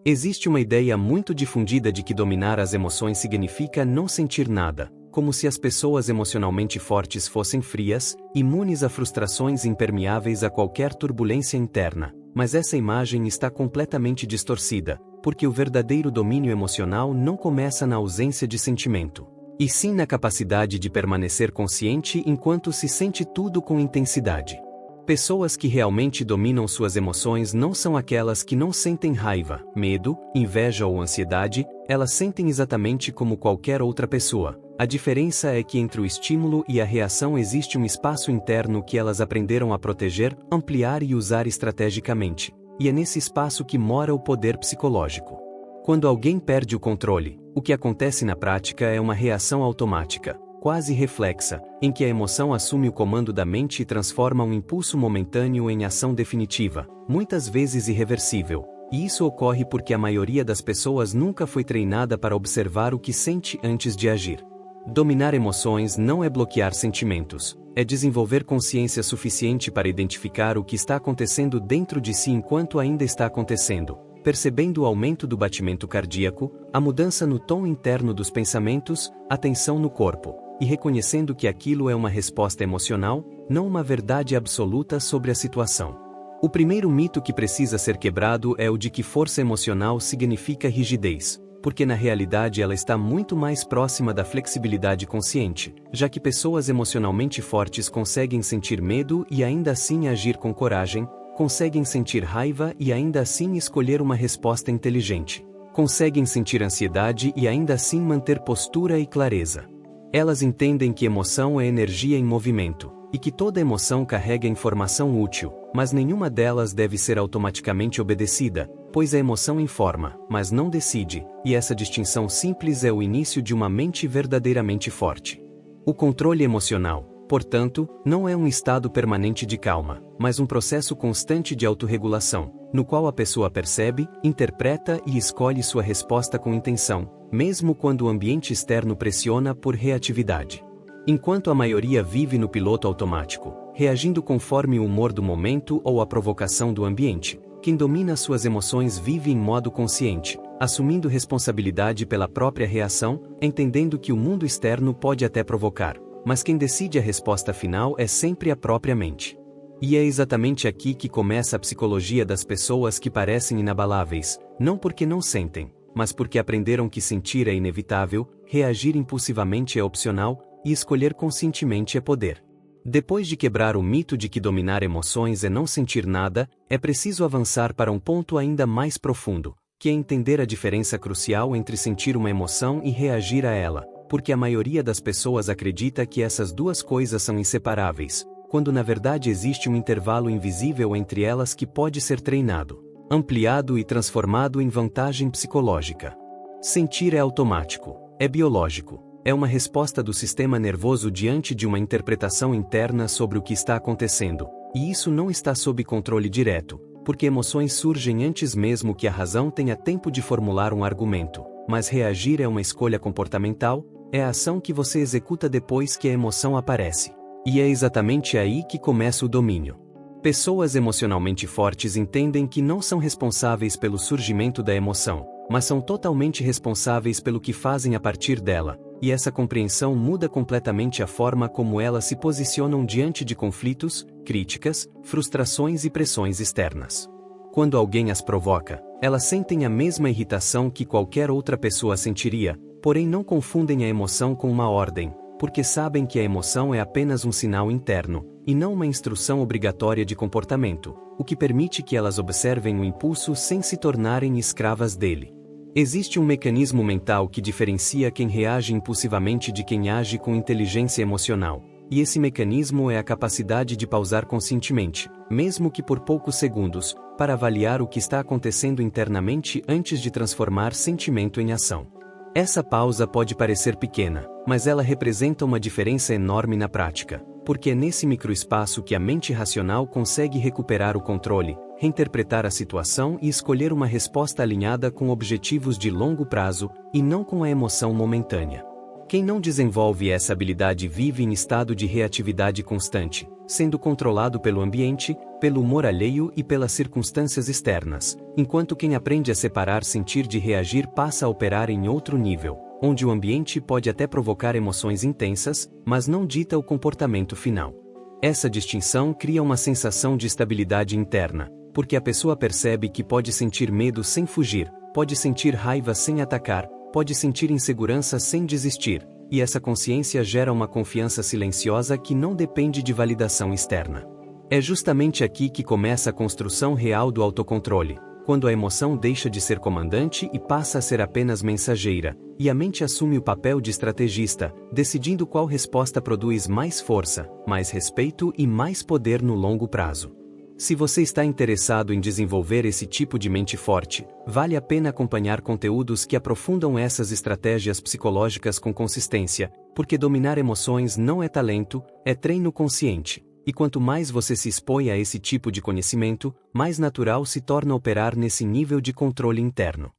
Existe uma ideia muito difundida de que dominar as emoções significa não sentir nada, como se as pessoas emocionalmente fortes fossem frias, imunes a frustrações e impermeáveis a qualquer turbulência interna. Mas essa imagem está completamente distorcida, porque o verdadeiro domínio emocional não começa na ausência de sentimento, e sim na capacidade de permanecer consciente enquanto se sente tudo com intensidade. Pessoas que realmente dominam suas emoções não são aquelas que não sentem raiva, medo, inveja ou ansiedade, elas sentem exatamente como qualquer outra pessoa. A diferença é que entre o estímulo e a reação existe um espaço interno que elas aprenderam a proteger, ampliar e usar estrategicamente. E é nesse espaço que mora o poder psicológico. Quando alguém perde o controle, o que acontece na prática é uma reação automática, quase reflexa, em que a emoção assume o comando da mente e transforma um impulso momentâneo em ação definitiva, muitas vezes irreversível. E isso ocorre porque a maioria das pessoas nunca foi treinada para observar o que sente antes de agir. Dominar emoções não é bloquear sentimentos, é desenvolver consciência suficiente para identificar o que está acontecendo dentro de si enquanto ainda está acontecendo, percebendo o aumento do batimento cardíaco, a mudança no tom interno dos pensamentos, a tensão no corpo, e reconhecendo que aquilo é uma resposta emocional, não uma verdade absoluta sobre a situação. O primeiro mito que precisa ser quebrado é o de que força emocional significa rigidez, porque na realidade ela está muito mais próxima da flexibilidade consciente, já que pessoas emocionalmente fortes conseguem sentir medo e ainda assim agir com coragem, conseguem sentir raiva e ainda assim escolher uma resposta inteligente, conseguem sentir ansiedade e ainda assim manter postura e clareza. Elas entendem que emoção é energia em movimento, e que toda emoção carrega informação útil, mas nenhuma delas deve ser automaticamente obedecida, pois a emoção informa, mas não decide, e essa distinção simples é o início de uma mente verdadeiramente forte. O controle emocional, portanto, não é um estado permanente de calma, mas um processo constante de autorregulação, no qual a pessoa percebe, interpreta e escolhe sua resposta com intenção, mesmo quando o ambiente externo pressiona por reatividade. Enquanto a maioria vive no piloto automático, reagindo conforme o humor do momento ou a provocação do ambiente, quem domina suas emoções vive em modo consciente, assumindo responsabilidade pela própria reação, entendendo que o mundo externo pode até provocar, mas quem decide a resposta final é sempre a própria mente. E é exatamente aqui que começa a psicologia das pessoas que parecem inabaláveis, não porque não sentem, mas porque aprenderam que sentir é inevitável, reagir impulsivamente é opcional, e escolher conscientemente é poder. Depois de quebrar o mito de que dominar emoções é não sentir nada, é preciso avançar para um ponto ainda mais profundo, que é entender a diferença crucial entre sentir uma emoção e reagir a ela, porque a maioria das pessoas acredita que essas duas coisas são inseparáveis, quando na verdade existe um intervalo invisível entre elas que pode ser treinado, ampliado e transformado em vantagem psicológica. Sentir é automático, é biológico. É uma resposta do sistema nervoso diante de uma interpretação interna sobre o que está acontecendo, e isso não está sob controle direto, porque emoções surgem antes mesmo que a razão tenha tempo de formular um argumento, mas reagir é uma escolha comportamental, é a ação que você executa depois que a emoção aparece. E é exatamente aí que começa o domínio. Pessoas emocionalmente fortes entendem que não são responsáveis pelo surgimento da emoção, mas são totalmente responsáveis pelo que fazem a partir dela. E essa compreensão muda completamente a forma como elas se posicionam diante de conflitos, críticas, frustrações e pressões externas. Quando alguém as provoca, elas sentem a mesma irritação que qualquer outra pessoa sentiria, porém não confundem a emoção com uma ordem, porque sabem que a emoção é apenas um sinal interno, e não uma instrução obrigatória de comportamento, o que permite que elas observem o impulso sem se tornarem escravas dele. Existe um mecanismo mental que diferencia quem reage impulsivamente de quem age com inteligência emocional, e esse mecanismo é a capacidade de pausar conscientemente, mesmo que por poucos segundos, para avaliar o que está acontecendo internamente antes de transformar sentimento em ação. Essa pausa pode parecer pequena, mas ela representa uma diferença enorme na prática, porque é nesse microespaço que a mente racional consegue recuperar o controle, reinterpretar a situação e escolher uma resposta alinhada com objetivos de longo prazo, e não com a emoção momentânea. Quem não desenvolve essa habilidade vive em estado de reatividade constante, sendo controlado pelo ambiente, pelo humor alheio e pelas circunstâncias externas, enquanto quem aprende a separar sentir de reagir passa a operar em outro nível, onde o ambiente pode até provocar emoções intensas, mas não dita o comportamento final. Essa distinção cria uma sensação de estabilidade interna, porque a pessoa percebe que pode sentir medo sem fugir, pode sentir raiva sem atacar, pode sentir insegurança sem desistir, e essa consciência gera uma confiança silenciosa que não depende de validação externa. É justamente aqui que começa a construção real do autocontrole, quando a emoção deixa de ser comandante e passa a ser apenas mensageira, e a mente assume o papel de estrategista, decidindo qual resposta produz mais força, mais respeito e mais poder no longo prazo. Se você está interessado em desenvolver esse tipo de mente forte, vale a pena acompanhar conteúdos que aprofundam essas estratégias psicológicas com consistência, porque dominar emoções não é talento, é treino consciente. E quanto mais você se expõe a esse tipo de conhecimento, mais natural se torna operar nesse nível de controle interno.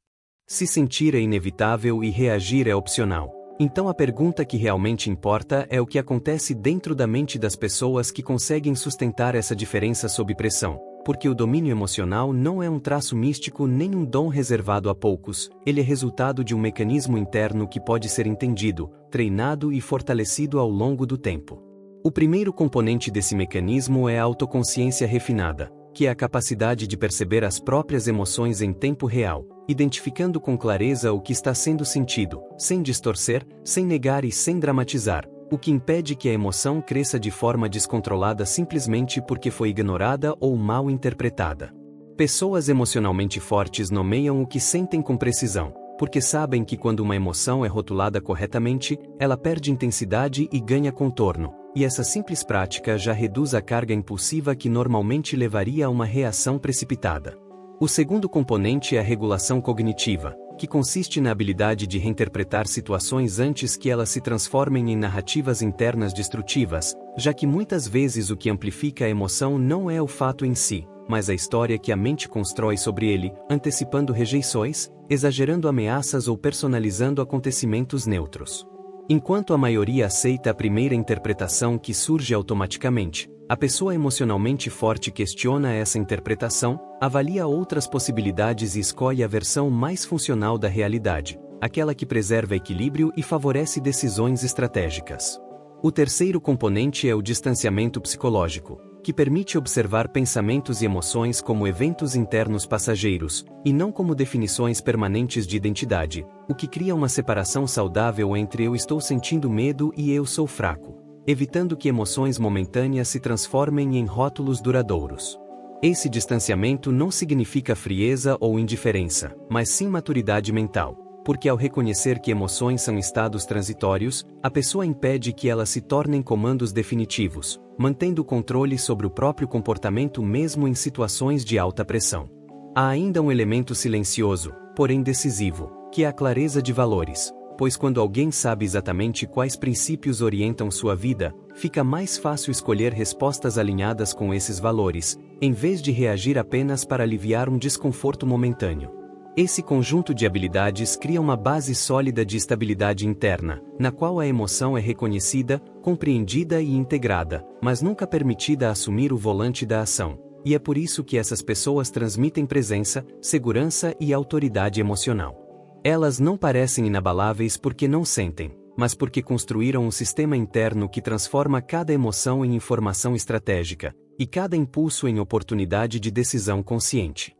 Se sentir é inevitável e reagir é opcional. Então a pergunta que realmente importa é o que acontece dentro da mente das pessoas que conseguem sustentar essa diferença sob pressão, porque o domínio emocional não é um traço místico nem um dom reservado a poucos, ele é resultado de um mecanismo interno que pode ser entendido, treinado e fortalecido ao longo do tempo. O primeiro componente desse mecanismo é a autoconsciência refinada, que é a capacidade de perceber as próprias emoções em tempo real, identificando com clareza o que está sendo sentido, sem distorcer, sem negar e sem dramatizar, o que impede que a emoção cresça de forma descontrolada simplesmente porque foi ignorada ou mal interpretada. Pessoas emocionalmente fortes nomeiam o que sentem com precisão, porque sabem que quando uma emoção é rotulada corretamente, ela perde intensidade e ganha contorno, e essa simples prática já reduz a carga impulsiva que normalmente levaria a uma reação precipitada. O segundo componente é a regulação cognitiva, que consiste na habilidade de reinterpretar situações antes que elas se transformem em narrativas internas destrutivas, já que muitas vezes o que amplifica a emoção não é o fato em si, mas a história que a mente constrói sobre ele, antecipando rejeições, exagerando ameaças ou personalizando acontecimentos neutros. Enquanto a maioria aceita a primeira interpretação que surge automaticamente, a pessoa emocionalmente forte questiona essa interpretação, avalia outras possibilidades e escolhe a versão mais funcional da realidade, aquela que preserva equilíbrio e favorece decisões estratégicas. O terceiro componente é o distanciamento psicológico, que permite observar pensamentos e emoções como eventos internos passageiros, e não como definições permanentes de identidade, o que cria uma separação saudável entre eu estou sentindo medo e eu sou fraco, evitando que emoções momentâneas se transformem em rótulos duradouros. Esse distanciamento não significa frieza ou indiferença, mas sim maturidade mental, porque ao reconhecer que emoções são estados transitórios, a pessoa impede que elas se tornem comandos definitivos, mantendo o controle sobre o próprio comportamento mesmo em situações de alta pressão. Há ainda um elemento silencioso, porém decisivo, que é a clareza de valores, pois quando alguém sabe exatamente quais princípios orientam sua vida, fica mais fácil escolher respostas alinhadas com esses valores, em vez de reagir apenas para aliviar um desconforto momentâneo. Esse conjunto de habilidades cria uma base sólida de estabilidade interna, na qual a emoção é reconhecida, compreendida e integrada, mas nunca permitida assumir o volante da ação. E é por isso que essas pessoas transmitem presença, segurança e autoridade emocional. Elas não parecem inabaláveis porque não sentem, mas porque construíram um sistema interno que transforma cada emoção em informação estratégica, e cada impulso em oportunidade de decisão consciente.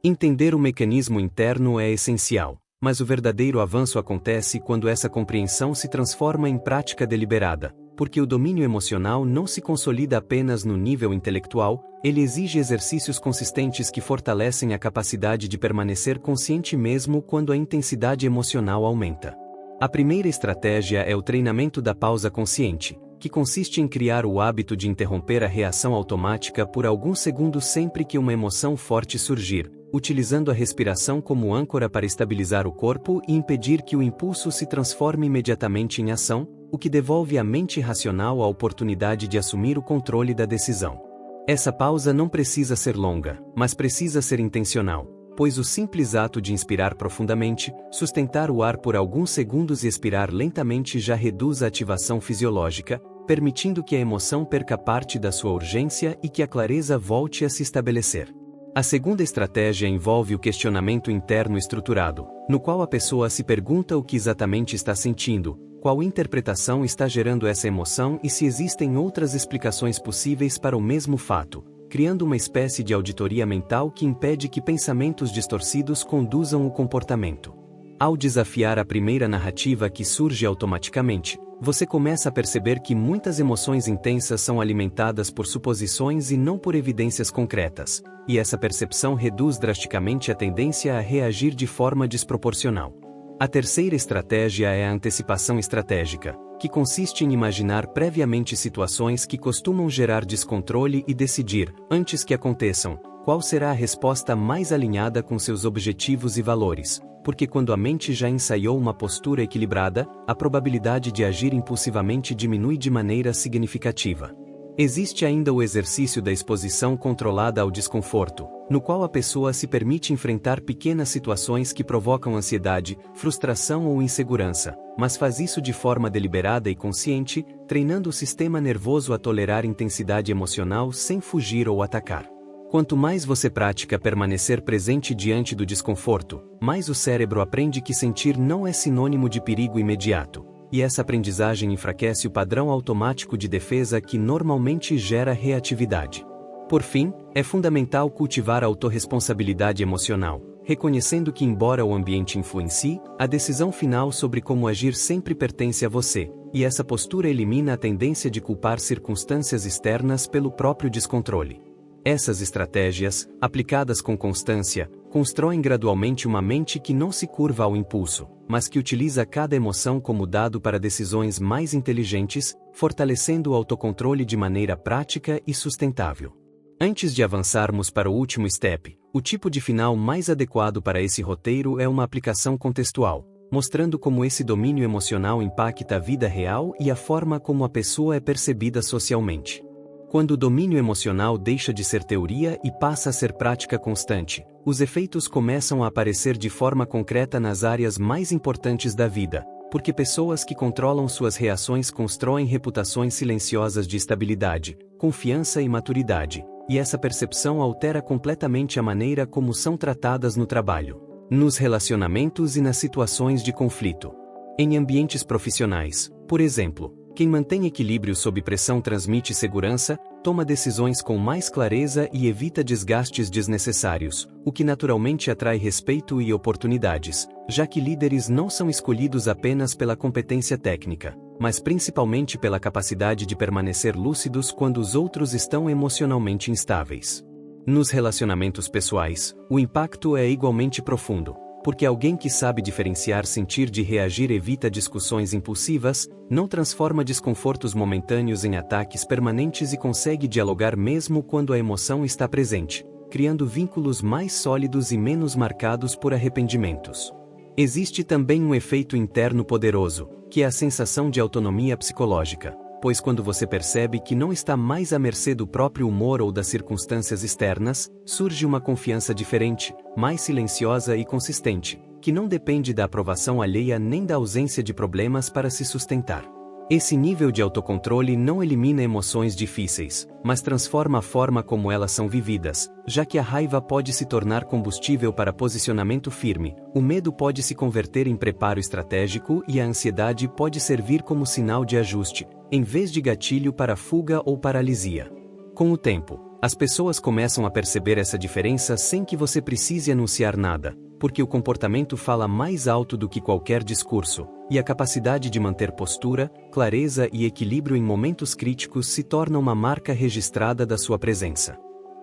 Entender o mecanismo interno é essencial, mas o verdadeiro avanço acontece quando essa compreensão se transforma em prática deliberada, porque o domínio emocional não se consolida apenas no nível intelectual, ele exige exercícios consistentes que fortalecem a capacidade de permanecer consciente mesmo quando a intensidade emocional aumenta. A primeira estratégia é o treinamento da pausa consciente, que consiste em criar o hábito de interromper a reação automática por alguns segundos sempre que uma emoção forte surgir, utilizando a respiração como âncora para estabilizar o corpo e impedir que o impulso se transforme imediatamente em ação, o que devolve à mente racional a oportunidade de assumir o controle da decisão. Essa pausa não precisa ser longa, mas precisa ser intencional, pois o simples ato de inspirar profundamente, sustentar o ar por alguns segundos e expirar lentamente já reduz a ativação fisiológica, permitindo que a emoção perca parte da sua urgência e que a clareza volte a se estabelecer. A segunda estratégia envolve o questionamento interno estruturado, no qual a pessoa se pergunta o que exatamente está sentindo, qual interpretação está gerando essa emoção e se existem outras explicações possíveis para o mesmo fato, criando uma espécie de auditoria mental que impede que pensamentos distorcidos conduzam o comportamento. Ao desafiar a primeira narrativa que surge automaticamente, você começa a perceber que muitas emoções intensas são alimentadas por suposições e não por evidências concretas, e essa percepção reduz drasticamente a tendência a reagir de forma desproporcional. A terceira estratégia é a antecipação estratégica, que consiste em imaginar previamente situações que costumam gerar descontrole e decidir, antes que aconteçam, qual será a resposta mais alinhada com seus objetivos e valores, porque quando a mente já ensaiou uma postura equilibrada, a probabilidade de agir impulsivamente diminui de maneira significativa. Existe ainda o exercício da exposição controlada ao desconforto, no qual a pessoa se permite enfrentar pequenas situações que provocam ansiedade, frustração ou insegurança, mas faz isso de forma deliberada e consciente, treinando o sistema nervoso a tolerar intensidade emocional sem fugir ou atacar. Quanto mais você pratica permanecer presente diante do desconforto, mais o cérebro aprende que sentir não é sinônimo de perigo imediato, e essa aprendizagem enfraquece o padrão automático de defesa que normalmente gera reatividade. Por fim, é fundamental cultivar a autorresponsabilidade emocional, reconhecendo que, embora o ambiente influencie, a decisão final sobre como agir sempre pertence a você, e essa postura elimina a tendência de culpar circunstâncias externas pelo próprio descontrole. Essas estratégias, aplicadas com constância, constroem gradualmente uma mente que não se curva ao impulso, mas que utiliza cada emoção como dado para decisões mais inteligentes, fortalecendo o autocontrole de maneira prática e sustentável. Antes de avançarmos para o último step, o tipo de final mais adequado para esse roteiro é uma aplicação contextual, mostrando como esse domínio emocional impacta a vida real e a forma como a pessoa é percebida socialmente. Quando o domínio emocional deixa de ser teoria e passa a ser prática constante, os efeitos começam a aparecer de forma concreta nas áreas mais importantes da vida, porque pessoas que controlam suas reações constroem reputações silenciosas de estabilidade, confiança e maturidade, e essa percepção altera completamente a maneira como são tratadas no trabalho, nos relacionamentos e nas situações de conflito. Em ambientes profissionais, por exemplo, quem mantém equilíbrio sob pressão transmite segurança, toma decisões com mais clareza e evita desgastes desnecessários, o que naturalmente atrai respeito e oportunidades, já que líderes não são escolhidos apenas pela competência técnica, mas principalmente pela capacidade de permanecer lúcidos quando os outros estão emocionalmente instáveis. Nos relacionamentos pessoais, o impacto é igualmente profundo, porque alguém que sabe diferenciar sentir de reagir evita discussões impulsivas, não transforma desconfortos momentâneos em ataques permanentes e consegue dialogar mesmo quando a emoção está presente, criando vínculos mais sólidos e menos marcados por arrependimentos. Existe também um efeito interno poderoso, que é a sensação de autonomia psicológica, pois quando você percebe que não está mais à mercê do próprio humor ou das circunstâncias externas, surge uma confiança diferente, mais silenciosa e consistente, que não depende da aprovação alheia nem da ausência de problemas para se sustentar. Esse nível de autocontrole não elimina emoções difíceis, mas transforma a forma como elas são vividas, já que a raiva pode se tornar combustível para posicionamento firme, o medo pode se converter em preparo estratégico e a ansiedade pode servir como sinal de ajuste, em vez de gatilho para fuga ou paralisia. Com o tempo, as pessoas começam a perceber essa diferença sem que você precise anunciar nada, porque o comportamento fala mais alto do que qualquer discurso, e a capacidade de manter postura, clareza e equilíbrio em momentos críticos se torna uma marca registrada da sua presença.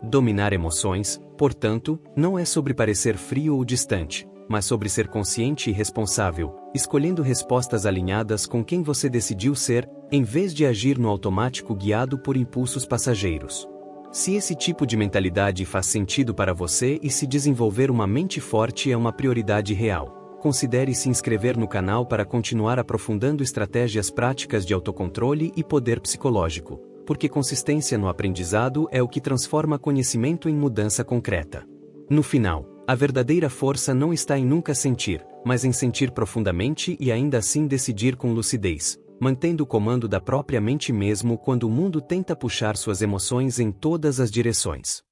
Dominar emoções, portanto, não é sobre parecer frio ou distante, mas sobre ser consciente e responsável, escolhendo respostas alinhadas com quem você decidiu ser, em vez de agir no automático guiado por impulsos passageiros. Se esse tipo de mentalidade faz sentido para você e se desenvolver uma mente forte é uma prioridade real, considere se inscrever no canal para continuar aprofundando estratégias práticas de autocontrole e poder psicológico, porque consistência no aprendizado é o que transforma conhecimento em mudança concreta. No final, A verdadeira força não está em nunca sentir, mas em sentir profundamente e ainda assim decidir com lucidez, mantendo o comando da própria mente mesmo quando o mundo tenta puxar suas emoções em todas as direções.